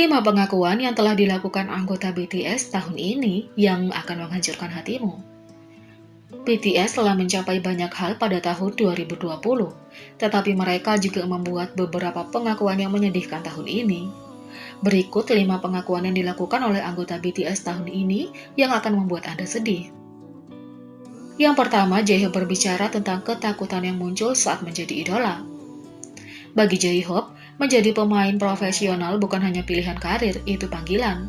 5 pengakuan yang telah dilakukan anggota BTS tahun ini yang akan menghancurkan hatimu. BTS telah mencapai banyak hal pada tahun 2020, tetapi mereka juga membuat beberapa pengakuan yang menyedihkan tahun ini. Berikut 5 pengakuan yang dilakukan oleh anggota BTS tahun ini yang akan membuat Anda sedih. Yang pertama, J-Hope berbicara tentang ketakutan yang muncul saat menjadi idola. Bagi J-Hope, menjadi pemain profesional bukan hanya pilihan karir, itu panggilan.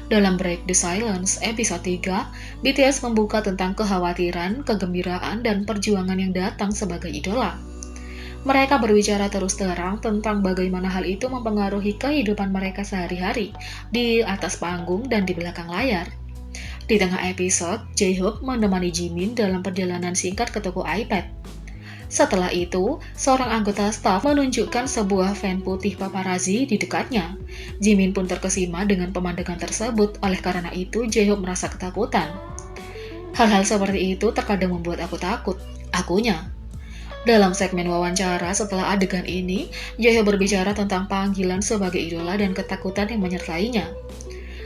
Dalam Break the Silence episode 3, BTS membuka tentang kekhawatiran, kegembiraan, dan perjuangan yang datang sebagai idola. Mereka berbicara terus terang tentang bagaimana hal itu mempengaruhi kehidupan mereka sehari-hari, di atas panggung dan di belakang layar. Di tengah episode, J-Hope menemani Jimin dalam perjalanan singkat ke toko iPad. Setelah itu, seorang anggota staf menunjukkan sebuah fan putih paparazzi di dekatnya. Jimin pun terkesima dengan pemandangan tersebut, oleh karena itu J-Hope merasa ketakutan. Hal-hal seperti itu terkadang membuat aku takut. Akunya. Dalam segmen wawancara setelah adegan ini, J-Hope berbicara tentang panggilan sebagai idola dan ketakutan yang menyertainya.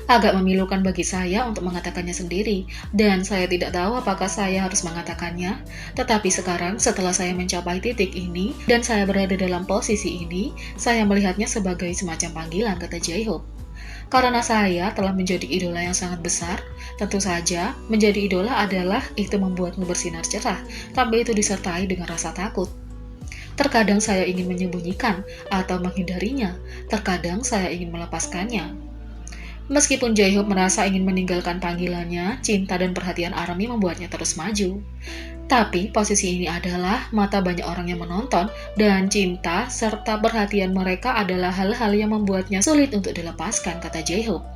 Agak memilukan bagi saya untuk mengatakannya sendiri, dan saya tidak tahu apakah saya harus mengatakannya. Tetapi sekarang, setelah saya mencapai titik ini, dan saya berada dalam posisi ini, saya melihatnya sebagai semacam panggilan, kata J-Hope. Karena saya telah menjadi idola yang sangat besar, tentu saja menjadi idola adalah itu membuatmu bersinar cerah, tanpa itu disertai dengan rasa takut. Terkadang saya ingin menyembunyikan atau menghindarinya, terkadang saya ingin melepaskannya. Meskipun J-Hope merasa ingin meninggalkan panggilannya, cinta dan perhatian ARMY membuatnya terus maju. Tapi posisi ini adalah mata banyak orang yang menonton, dan cinta serta perhatian mereka adalah hal-hal yang membuatnya sulit untuk dilepaskan, kata J-Hope.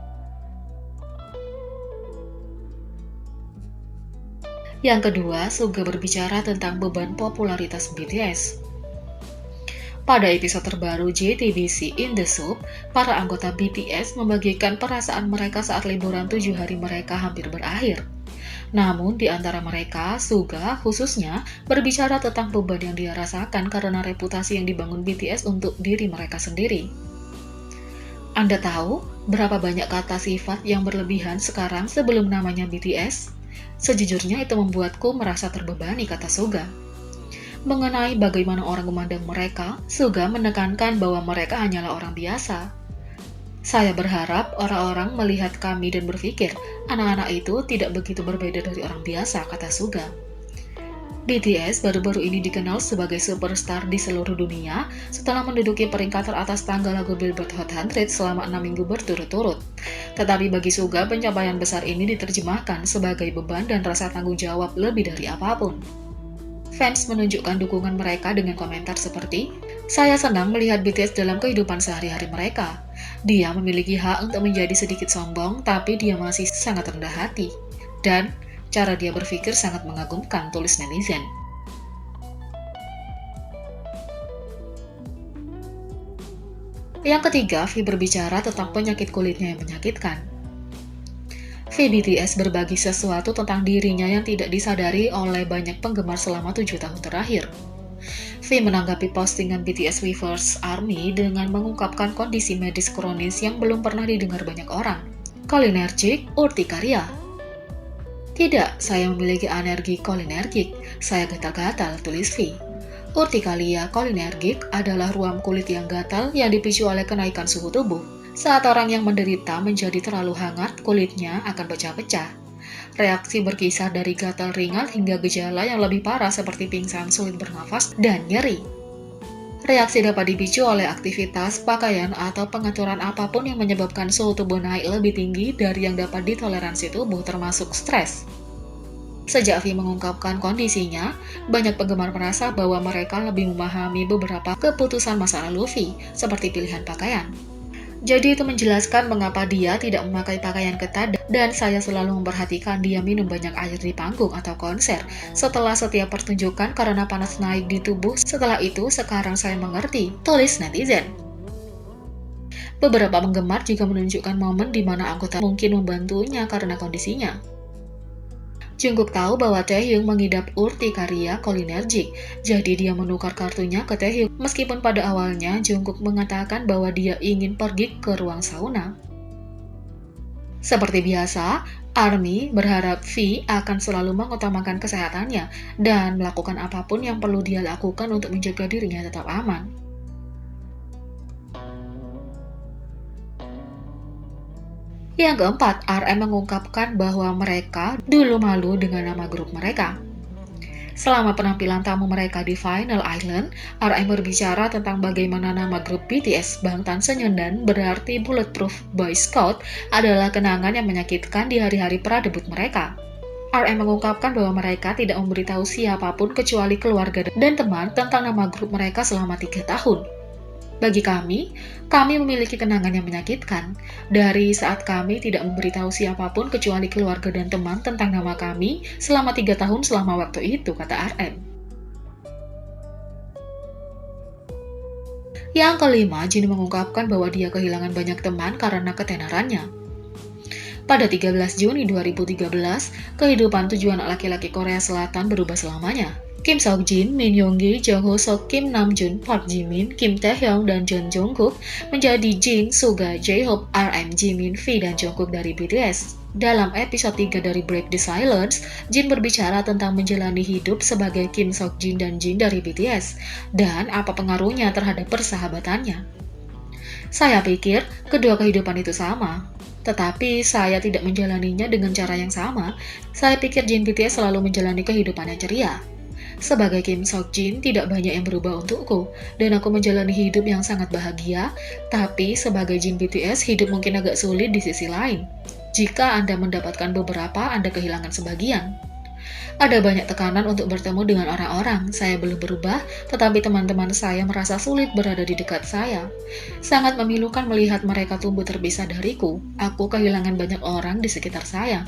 Yang kedua, Suga berbicara tentang beban popularitas BTS. Pada episode terbaru JTBC In The Soup, para anggota BTS membagikan perasaan mereka saat liburan 7 hari mereka hampir berakhir. Namun, di antara mereka, Suga khususnya berbicara tentang beban yang dia rasakan karena reputasi yang dibangun BTS untuk diri mereka sendiri. Anda tahu berapa banyak kata sifat yang berlebihan sekarang sebelum namanya BTS? Sejujurnya itu membuatku merasa terbebani, kata Suga. Mengenai bagaimana orang memandang mereka, Suga menekankan bahwa mereka hanyalah orang biasa. Saya berharap orang-orang melihat kami dan berpikir, anak-anak itu tidak begitu berbeda dari orang biasa, kata Suga. BTS baru-baru ini dikenal sebagai superstar di seluruh dunia setelah menduduki peringkat teratas tangga lagu Billboard Hot 100 selama 6 minggu berturut-turut. Tetapi bagi Suga, pencapaian besar ini diterjemahkan sebagai beban dan rasa tanggung jawab lebih dari apapun. Fans menunjukkan dukungan mereka dengan komentar seperti, "Saya senang melihat BTS dalam kehidupan sehari-hari mereka. Dia memiliki hak untuk menjadi sedikit sombong, tapi dia masih sangat rendah hati. Dan cara dia berpikir sangat mengagumkan," tulis netizen. Yang ketiga, V berbicara tentang penyakit kulitnya yang menyakitkan. BTS berbagi sesuatu tentang dirinya yang tidak disadari oleh banyak penggemar selama 7 tahun terakhir. V menanggapi postingan BTS Weverse ARMY dengan mengungkapkan kondisi medis kronis yang belum pernah didengar banyak orang. Cholinergic urtikaria. Tidak, saya memiliki alergi cholinergic. Saya gatal-gatal, tulis V. Urtikaria cholinergic adalah ruam kulit yang gatal yang dipicu oleh kenaikan suhu tubuh. Saat orang yang menderita menjadi terlalu hangat, kulitnya akan pecah-pecah. Reaksi berkisar dari gatal ringan hingga gejala yang lebih parah seperti pingsan, sulit bernafas, dan nyeri. Reaksi dapat dipicu oleh aktivitas, pakaian, atau pengaturan apapun yang menyebabkan suhu tubuh naik lebih tinggi dari yang dapat ditoleransi tubuh, termasuk stres. Sejak V mengungkapkan kondisinya, banyak penggemar merasa bahwa mereka lebih memahami beberapa keputusan masa lalu V, seperti pilihan pakaian. Jadi itu menjelaskan mengapa dia tidak memakai pakaian ketat, dan saya selalu memperhatikan dia minum banyak air di panggung atau konser setelah setiap pertunjukan karena panas naik di tubuh. Setelah itu, sekarang saya mengerti, tulis netizen. Beberapa penggemar juga menunjukkan momen di mana anggota mungkin membantunya karena kondisinya. Jungkook tahu bahwa Taehyung mengidap urtikaria kolinergik, jadi dia menukar kartunya ke Taehyung. Meskipun pada awalnya Jungkook mengatakan bahwa dia ingin pergi ke ruang sauna. Seperti biasa, ARMY berharap V akan selalu mengutamakan kesehatannya dan melakukan apapun yang perlu dia lakukan untuk menjaga dirinya tetap aman. Yang keempat, RM mengungkapkan bahwa mereka dulu malu dengan nama grup mereka. Selama penampilan tamu mereka di Final Island, RM berbicara tentang bagaimana nama grup BTS Bangtan Sonyeondan berarti Bulletproof Boy Scout adalah kenangan yang menyakitkan di hari-hari pra-debut mereka. RM mengungkapkan bahwa mereka tidak memberitahu siapapun kecuali keluarga dan teman tentang nama grup mereka selama 3 tahun. Bagi kami memiliki kenangan yang menyakitkan. Dari saat kami tidak memberitahu siapapun kecuali keluarga dan teman tentang nama kami selama 3 tahun selama waktu itu, kata RM. Yang kelima, Jin mengungkapkan bahwa dia kehilangan banyak teman karena ketenarannya. Pada 13 Juni 2013, kehidupan tujuan laki-laki Korea Selatan berubah selamanya. Kim Seokjin, Min Yoongi, Jung Ho Seok, Kim Namjoon, Park Jimin, Kim Taehyung, dan Jung Jungkook menjadi Jin, Suga, J-Hope, RM, Jimin, V, dan Jungkook dari BTS. Dalam episode 3 dari Break the Silence, Jin berbicara tentang menjalani hidup sebagai Kim Seokjin dan Jin dari BTS, dan apa pengaruhnya terhadap persahabatannya. Saya pikir kedua kehidupan itu sama, tetapi saya tidak menjalaninya dengan cara yang sama. Saya pikir Jin BTS selalu menjalani kehidupan yang ceria. Sebagai Kim Seokjin, tidak banyak yang berubah untukku, dan aku menjalani hidup yang sangat bahagia, tapi sebagai Jin BTS, hidup mungkin agak sulit di sisi lain. Jika Anda mendapatkan beberapa, Anda kehilangan sebagian. Ada banyak tekanan untuk bertemu dengan orang-orang. Saya belum berubah, tetapi teman-teman saya merasa sulit berada di dekat saya. Sangat memilukan melihat mereka tumbuh terpisah dariku. Aku kehilangan banyak orang di sekitar saya.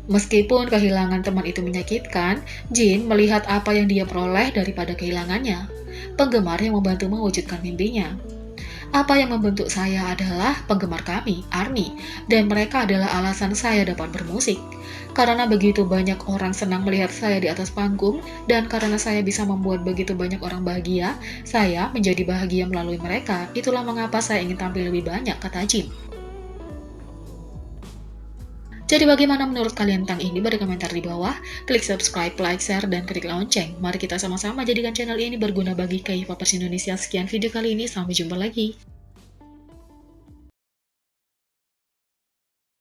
Meskipun kehilangan teman itu menyakitkan, Jin melihat apa yang dia peroleh daripada kehilangannya. Penggemar yang membantu mewujudkan mimpinya. Apa yang membentuk saya adalah penggemar kami, ARMY, dan mereka adalah alasan saya dapat bermusik. Karena begitu banyak orang senang melihat saya di atas panggung, dan karena saya bisa membuat begitu banyak orang bahagia, saya menjadi bahagia melalui mereka. Itulah mengapa saya ingin tampil lebih banyak, kata Jin. Jadi bagaimana menurut kalian tentang ini? Beri komentar di bawah, klik subscribe, like, share, dan klik lonceng. Mari kita sama-sama jadikan channel ini berguna bagi K-popers Indonesia. Sekian video kali ini, sampai jumpa lagi.